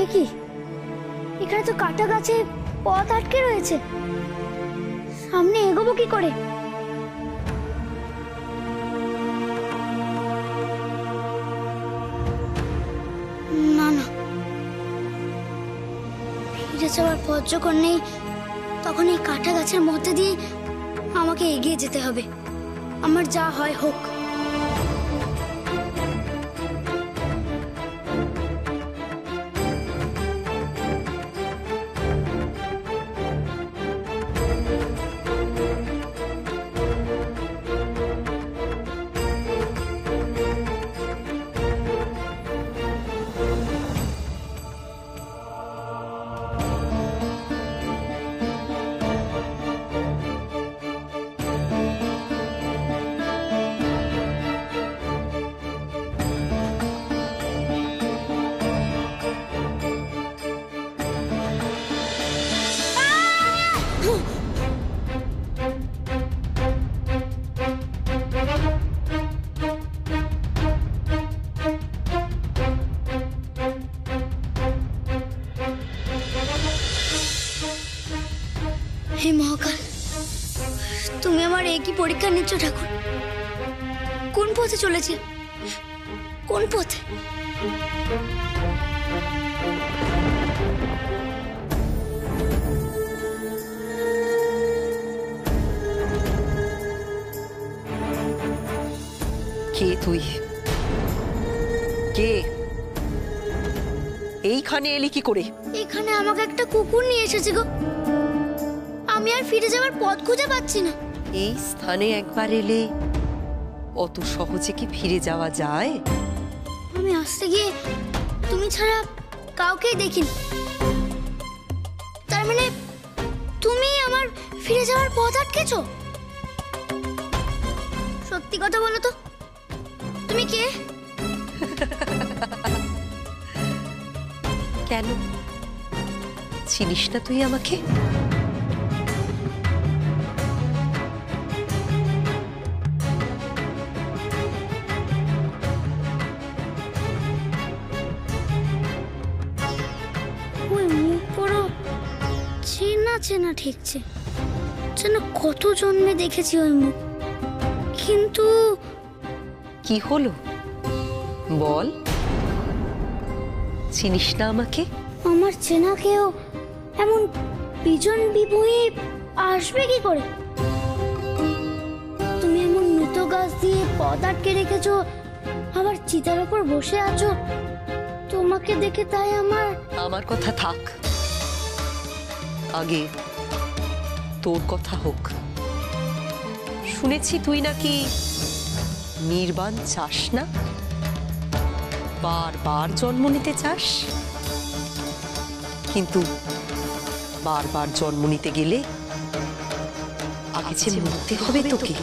এ কি, এখানে তো কাটা গাছে পথ আটকে রয়েছে, সামনে এগোবো কি করে? না না, ফিরে যাওয়ার পথ যখন নেই তখন এই কাটা গাছের মধ্যে দিয়ে আমাকে এগিয়ে যেতে হবে। আমার যা হয় হোক। হে মহাকাল, তুমি আমার একই পরীক্ষা নিচ্ছ ঠাকুর। কোন পথে চলেছি, কোন পথে? কে তুই? কে? এইখানে এলি কি করে? এখানে আমাকে একটা কুকুর নিয়ে এসেছে গো। আমি আর ফিরে যাওয়ার পথ খুঁজে পাচ্ছি না। এই স্থানে একবার এলে অত সহজে কি ফিরে যাওয়া যায়? আমি আসতে গিয়ে তুমি ছাড়া কাউকেই দেখিনি। তার মানে তুমি আমার ফিরে যাওয়ার পথ আটকেছো? সত্যি কথা বলো তো, তুমি কে? কেন চিনিস না তুই আমাকে? ওই মুখ বড় চেনা চেনা ঠেকছে, যেন কত জন্মে দেখেছি ওই মুখ। কিন্তু কি হলো বল, চিনিস না আমাকে? আমার চেনা কেউ এমন বিজন বিভূয়ে আসবে কি করে? তুমি এমন মৃত গাছ দিয়ে পথ আটকে রেখেছো, আবার চিতার উপর বসে আছো। তোমাকে দেখে তাই আমার কথা থাক, আগে তোর কথা হোক। শুনেছি তুই নাকি নির্বাণ চাস না, বারবার জন্ম নিতে চাস, কিন্তু বারবার জন্ম নিতে গেলে আগে যে মরতে হবে তোকে।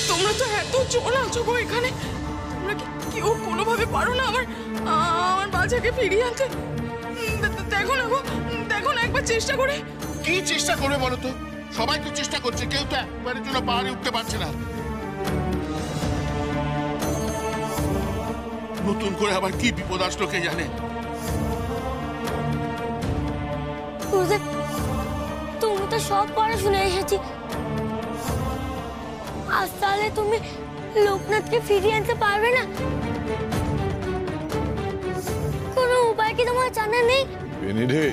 তোমরা তো এত জোর আছো গো এখানে, তোমরা কি কেউ কোনোভাবে পারো না আমার বাচ্চাকে ফিরিয়ে আনতে? দেখো না গো, দেখো না একবার চেষ্টা করে। কি চেষ্টা করবে বলো তো? সবাই তো চেষ্টা করছে, কেউ তো একবারের জন্য পাহাড়ে উঠতে পারছে না। নতুন করে আবার কি বিপদ আসলো কে জানে। তুমি তো সব পড়া শুনে এসেছি, আজ তাহলে তুমি লোকনাথকে ফিরিয়ে আনতে পারবে না? কোনো উপায় কি তোমার জানা নেই? বেনিরে,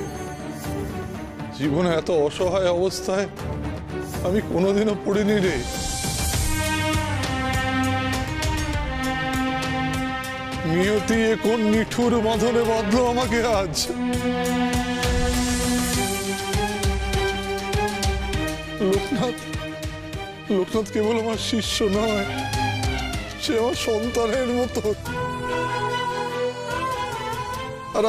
জীবনে এত অসহায় অবস্থায় আমি কোনোদিনও পড়িনি রে। নিয়তি কোন নিঠুর বাঁধনে বাঁধলো আমাকে আজ। লোকনাথ কেবল আমার শিষ্য নয়, সে আমার সন্তানের মতো। আর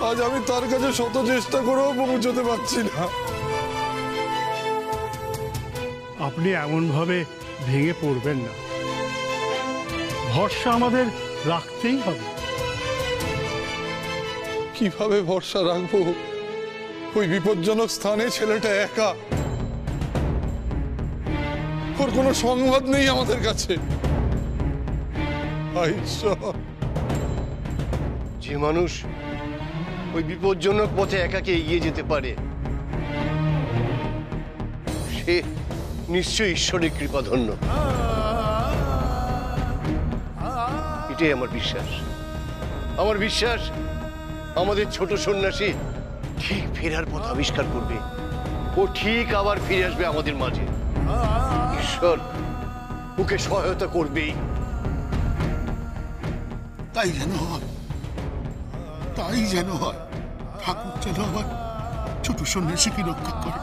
আজ আমি তার কাছে শত চেষ্টা করেও পৌঁছতে পারছি না। আপনি এমন ভাবে ভেঙে পড়বেন না, ভরসা আমাদের রাখতেই হবে। কিভাবে ভরসা রাখবো? ওই বিপজ্জনক স্থানে ছেলেটা একা, ওর কোনো সংবাদ নেই আমাদের কাছে। হায় ঈশ্বর, যে মানুষ ওই বিপজ্জনক পথে একাকে এগিয়ে যেতে পারে সে নিশ্চয়ই ঈশ্বরের কৃপাধন্য। এটাই আমার বিশ্বাস। আমার বিশ্বাস আমাদের ছোট সন্ন্যাসী ঠিক ফেরার পথ আবিষ্কার করবে। ও ঠিক আবার ফিরে আসবে আমাদের মাঝে। ঈশ্বর ওকে সহায়তা করবেই। তাই যেন হয়, তাই যেন হয়। ঠাকুর যেন আমার ছোট সন্ন্যাসীকে রক্ষা করে।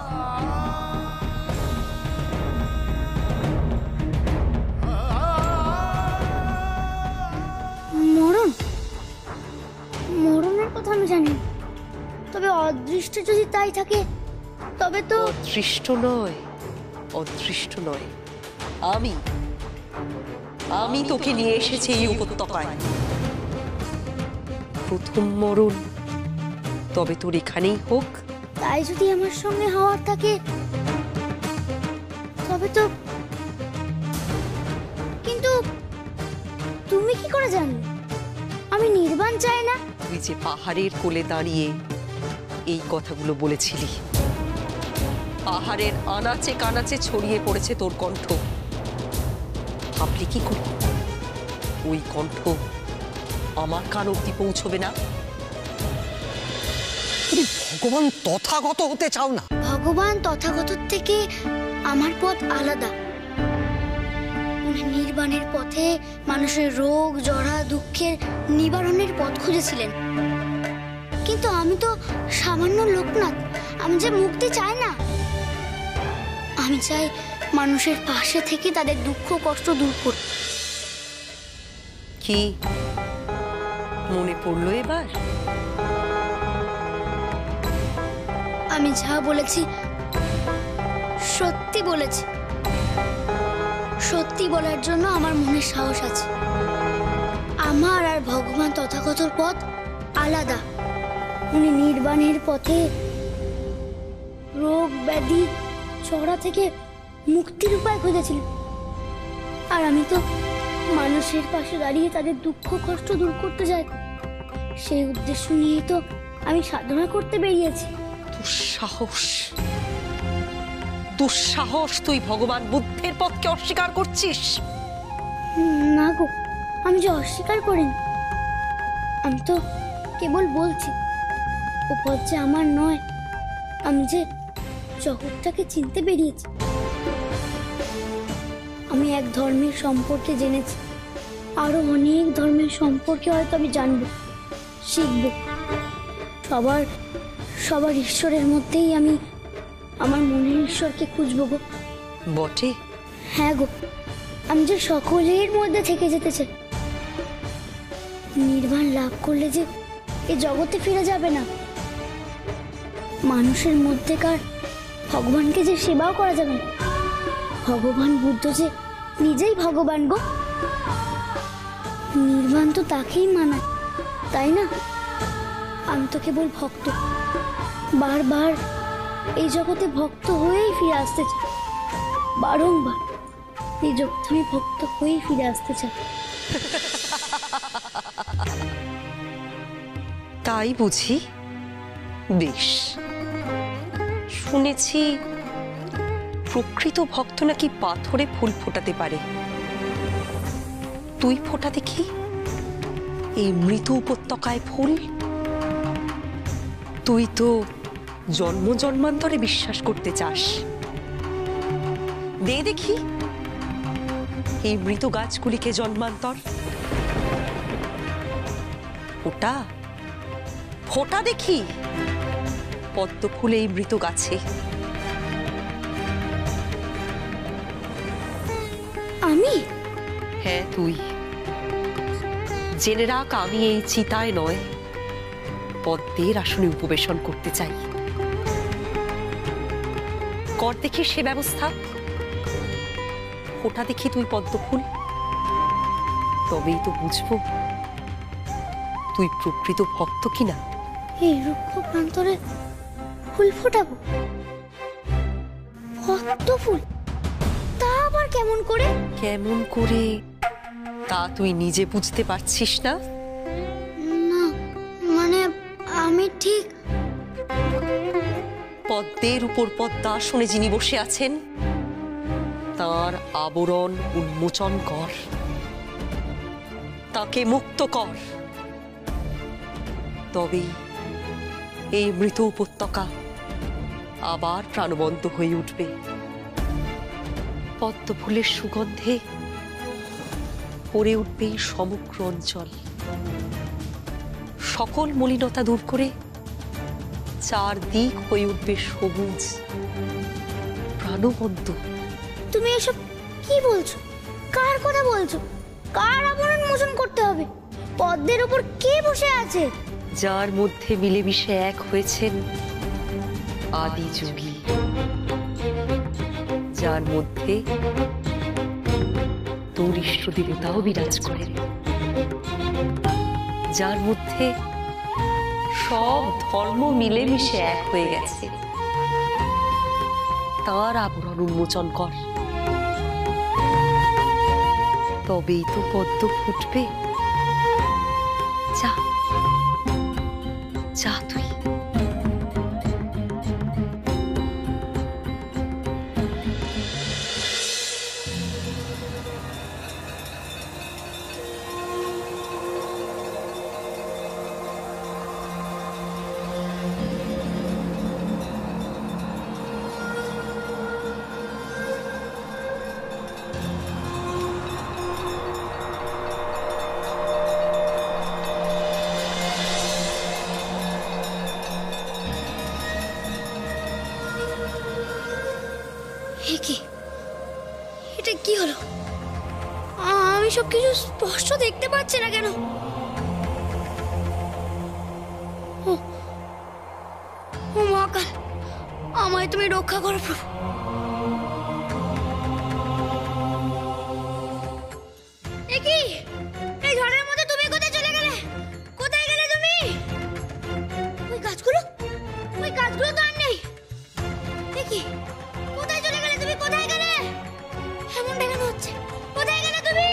মরণ, মরণের কথা আমি জানি না। তবে অদৃষ্ট যদি তাই থাকে তবে তো অদৃষ্ট নয়, অদৃষ্ট নয়, আমি তোকে নিয়ে এসেছি এই উপত্যকায়। প্রথম মরণ তবে তোর এখানেই হোক। তাই যদি আমার সঙ্গে হওয়ার থাকে তবে তো, কিন্তু তুমি কি করে জানলে আমি নির্বাণ চাই না? তুই যে পাহাড়ের কোলে দাঁড়িয়ে এই কথাগুলো বলেছিলি, পাহাড়ের আনাচে কানাচে ছড়িয়ে পড়েছে তোর কণ্ঠ। ভাবলি কি করে ওই কণ্ঠ আমার কান অব্দি পৌঁছবে না? তুমি ভগবান তথাগত হতে চাও না? ভগবান তথাগতর থেকে আমার পথ আলাদা। উনি নির্বাণের পথে মানুষের রোগ জরা দুঃখের নিবারণের পথ খুঁজেছিলেন, কিন্তু আমি তো সামান্য লোকনাথ। আমি যে মুক্তি চাই না, আমি চাই মানুষের পাশে থেকে তাদের দুঃখ কষ্ট দূর করতে। কি মনে পড়লো এবার? আমি যা বলেছি সত্যি বলেছি। সত্যি বলার জন্য আমার মনে সাহস আছে। আমার আর ভগবান তথাগতর পথ আলাদা। উনি নির্বাণের পথে রোগ ব্যাধি চড়া থেকে মুক্তির উপায় খুঁজেছিলেন, আর আমি তো মানুষের পাশে দাঁড়িয়ে তাদের দুঃখ কষ্ট দূর করতে যাই। সেই উদ্দেশ্য নিয়েই তো আমি সাধনা করতে বেরিয়েছি। দুঃসাহস, দুঃসাহস! তুই ভগবান বুদ্ধের পথকে অস্বীকার করছিস? না গো, আমি যে অস্বীকার করিনি। আমি তো কেবল বলছি ও পথ যে আমার নয়। আমি যে জগৎটাকে চিনতে বেরিয়েছি। আমি এক ধর্মের সম্পর্কে জেনেছি, আরো অনেক ধর্মের সম্পর্কে হয়তো আমি জানবো, শিখব। সবার সবার ঈশ্বরের মধ্যেই আমি আমার মনের ঈশ্বরকে খুঁজবো গো। বটে? হ্যাঁ গো, আমি যে সকলের মধ্যে থেকে যেতে চাই। নির্বাণ লাভ করলে যে এ জগতে ফিরে যাবে না, মানুষের মধ্যেকার ভগবানকে যে সেবাও করা যাবে না। ভগবান বুদ্ধ যে নিজেই ভগবান গো। নির্বাণ তো তাকেই মানায়, তাই না? আমি তো কেবল ভক্ত, বারবার এই জগতে ভক্ত হয়েই ফিরে আসতে চাই। বারংবার এই জগতে আমি ভক্ত হয়েই ফিরে আসতে চাই। তাই বুঝি? বেশ। শুনেছি প্রকৃত ভক্ত নাকি পাথরে ফুল ফোটাতে পারে। তুই ফোটা দেখি এই মৃত উপত্যকায় ফুল। তুই তো জন্ম জন্মান্তরে বিশ্বাস করতে চাস। দে দেখি এই মৃত গাছগুলিকে জন্মান্তর। ফোটা, ফোটা দেখি পদ্ম ফুল এই মৃত গাছে। আমি? হ্যাঁ, তুই। জেনে রাখ, আমি এই চিতায় নয়, পদ্মের আসনে উপবেশন করতে চাই। কর দেখি সে ব্যবস্থা। ফোটা দেখি তুই পদ্ম ফুল, তবেই তো বুঝবো তুই প্রকৃত ভক্ত কিনা। এই রুক্ষ প্রান্তরে ফুল ফোটাবো? পদ্ম ফুল? তা আবার কেমন করে? কেমন করে তা তুই নিজে বুঝতে পারছিস না? না মানে আমি ঠিক পদ্মের উপর পদ্মাসনে যিনি বসে আছেন তার আবরণ উন্মোচন কর, তাকে মুক্ত কর, তবেই এই মৃত উপত্যকা আবার প্রাণবন্ত হয়ে উঠবে। পদ্ম ফুলের সুগন্ধে ভরে উঠবে এই সমগ্র অঞ্চল। সকল মলিনতা দূর করে চারদিক হয়ে উঠবে সবুজ প্রাণবন্ত। তুমি এসব কি বলছো? কার কথা বলছো? কার আবরণ মোচন করতে হবে? পদ্মের উপর কে বসে আছে? যার মধ্যে মিলেমিশে এক হয়েছেন আদি যোগী, যার মধ্যে তোর ইষ্ট দেবতাও বিরাজ করেন, যার মধ্যে সব ধর্ম মিলেমিশে এক হয়ে গেছে, তার আবরণ উন্মোচন কর, তবেই তো পদ্ম ফুটবে। যা যা তুই। এটা কি হলো? আমি সব কিছু স্পষ্ট দেখতে পাচ্ছি না কেন? ও মহাকাল, আমায় তুমি রক্ষা করো প্রভু। কি এই ঝড়ের মধ্যে তুমি কোথায় চলে গেলে? কোথায় গেলে তুমি? ওই গাছগুলো তো আর নেই। কি কোথায় চলে গেলে তুমি? কোথায় গেলে? এমন দেখানো হচ্ছে, কোথায় গেলে তুমি?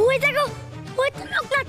ওই দেখো, ওই তো লোকনাথ।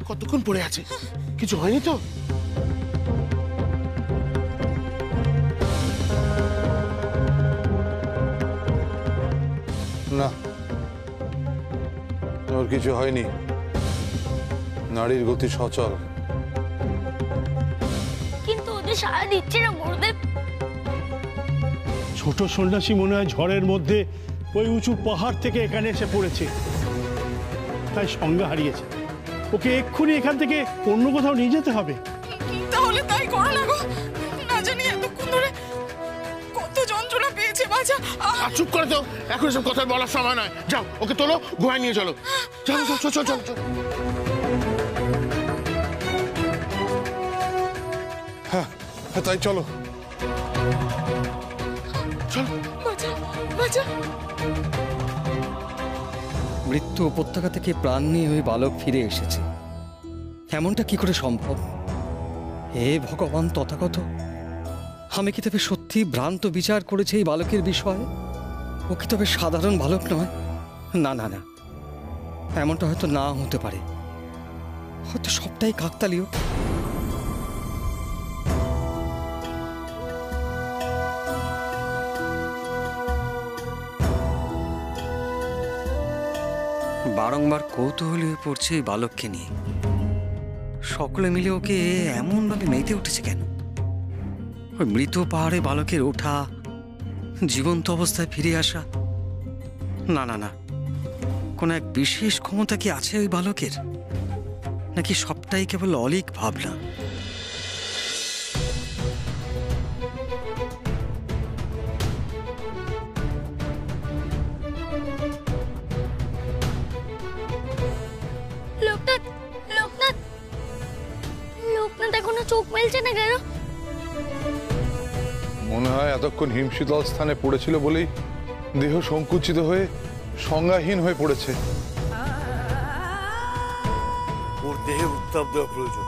কতক্ষণ পড়ে আছে? কিছু হয়নি তো? না, ওর কিছু হয়নি। নাড়ির গতি সচল। কিন্তু ওদের সাড়া দিচ্ছে না গুরুদেব। ছোট সন্ন্যাসী মনে হয় ঝড়ের মধ্যে ওই উঁচু পাহাড় থেকে এখানে এসে পড়েছে, তাই সংজ্ঞা হারিয়েছে। ওকে এক্ষুনি এখান থেকে অন্য কোথাও নিয়ে যেতে হবে। তাহলে তাই করো না গো। না জানি এতক্ষণ ধরে কত যন্ত্রণা পেয়েছে বাছা। চুপ করে দাও, এখন এসব কথা বলার সময় নয়। যাও, ওকে তোলো, গুহায় নিয়ে চলো। চলো চলো চলো চলো। হ্যাঁ হ্যাঁ, তাই চলো। বাছা বাছা। মৃত্যু উপত্যকা থেকে প্রাণ নিয়ে ওই বালক ফিরে এসেছে, এমনটা কি করে সম্ভব? হে ভগবান তথাগত, আমি কি তবে সত্যি ভ্রান্ত বিচার করেছি এই বালকের বিষয়ে? ও কি তবে সাধারণ বালক নয়? না না না, এমনটা হয়তো না হতে পারে, হয়তো সবটাই কাকতালীয়। বারংবার কৌতূহলী হয়ে পড়ছে এই বালককে নিয়ে। সকলে মিলে ওকে এমনভাবে মেতে উঠেছে কেন? ওই মৃত পাহাড়ে বালকের ওঠা, জীবন্ত অবস্থায় ফিরে আসা, না না না, কোনো এক বিশেষ ক্ষমতা কি আছে ওই বালকের, নাকি সবটাই কেবল অলীক ভাবনা? লোকনাথ, লোকনাথ, লোকনাথ এখনো চোখ মেলছে না কেন? মনে হয় এতক্ষণ হিমশীতল স্থানে পড়েছিল বলেই দেহ সংকুচিত হয়ে সংজ্ঞাহীন হয়ে পড়েছে। ওর দেহে উত্তাপ দেওয়া প্রয়োজন।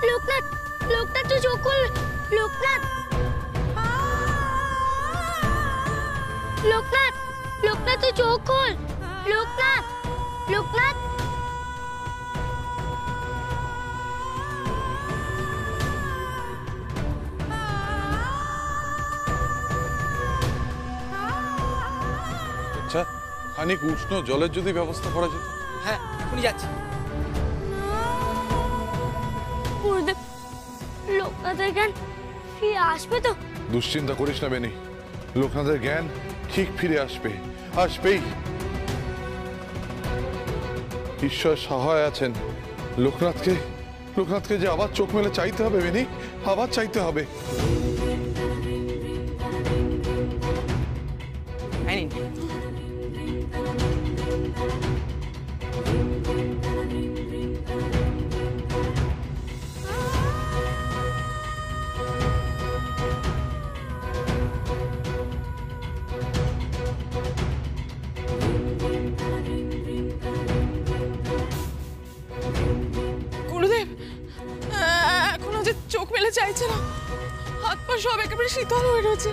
লোকনাথ, লোকনাথ তুই চোখ খোল। লোকনাথ, লোকনাথ, লোকনাথ তুই চোখ খোল। লোকনাথ, লোকনাথ। আচ্ছা, খানিক উষ্ণ জলের যদি ব্যবস্থা করা যেত। হ্যাঁ, এখনই যাচ্ছি। গুরুদেব, লোকনাথের জ্ঞান ফিরে আসবে তো? দুশ্চিন্তা করিস না বেনি, লোকনাথের জ্ঞান ঠিক ফিরে আসবে, আসবেই। ঈশ্বর সহায় আছেন। লোকনাথকে যে আবার চোখ মেলে চাইতে হবে বেনি, আবার চাইতে হবে। গুরুদেব, এখনো যে চোখ মেলে চাইছে না, হাত পা সব একেবারে শীতল হয়ে রয়েছে।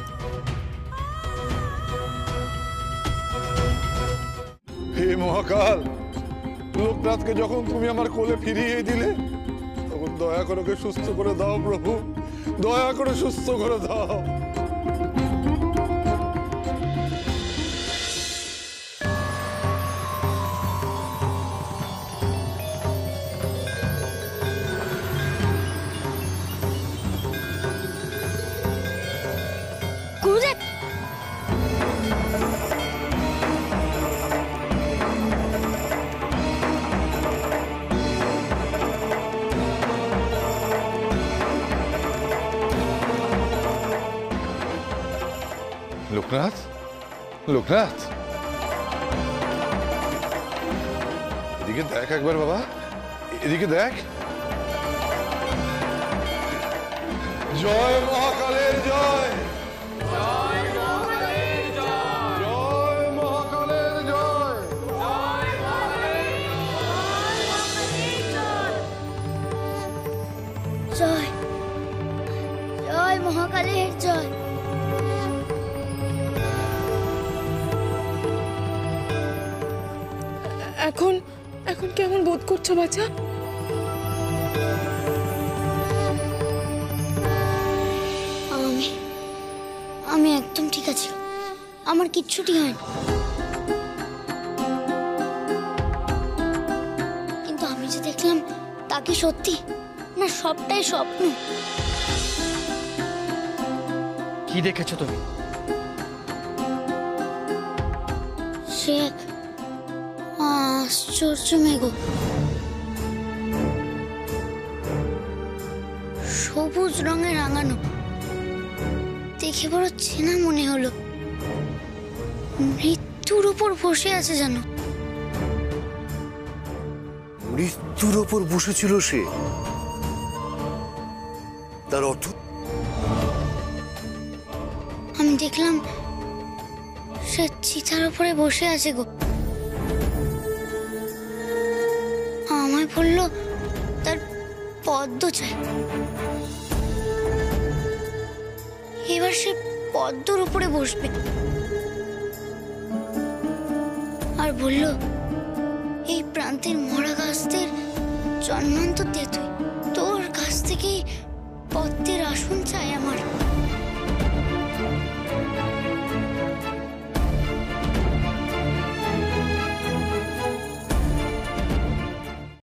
হে মহাকাল, লোকনাথকে যখন তুমি আমার কোলে ফিরিয়ে দিলে, তখন দয়া করে ওকে সুস্থ করে দাও প্রভু, দয়া করে সুস্থ করে দাও। গুরুদেব, লোকনাথ, লোকনাথ, এদিকে দেখ একবার বাবা, এদিকে দেখ। জয় মহাকালের জয়, জয় মহাকালের জয়। জয়, জয় মহাকালের জয়। এখন এখন কেমন বোধ করছো বাছা? আমি একদম ঠিক আছি, আমার কিচ্ছুটি হয়নি। কিন্তু আমি যে দেখলাম তা কি সত্যি, না সবটাই স্বপ্ন? কি দেখেছো তুমি? সে এক আশ্চর্য মেঘ, সবুজ রঙে রাঙানো, দেখে বড় চেনা মনে হলো। মৃত্যুর উপর বসে আছে যেন। মৃত্যুর ওপর বসেছিল সে? তার অর্থ? আমি দেখলাম সে চিতার উপরে বসে আছে গো। আমায় বললো তার পদ্ম চাই। এবার সে পদ্মর উপরে বসবে আর বলল, এই প্রান্তের মরা গাছদের জন্মান্ত তেতুই, তোর কাছ থেকে পদ্মের আসন চাই আমার।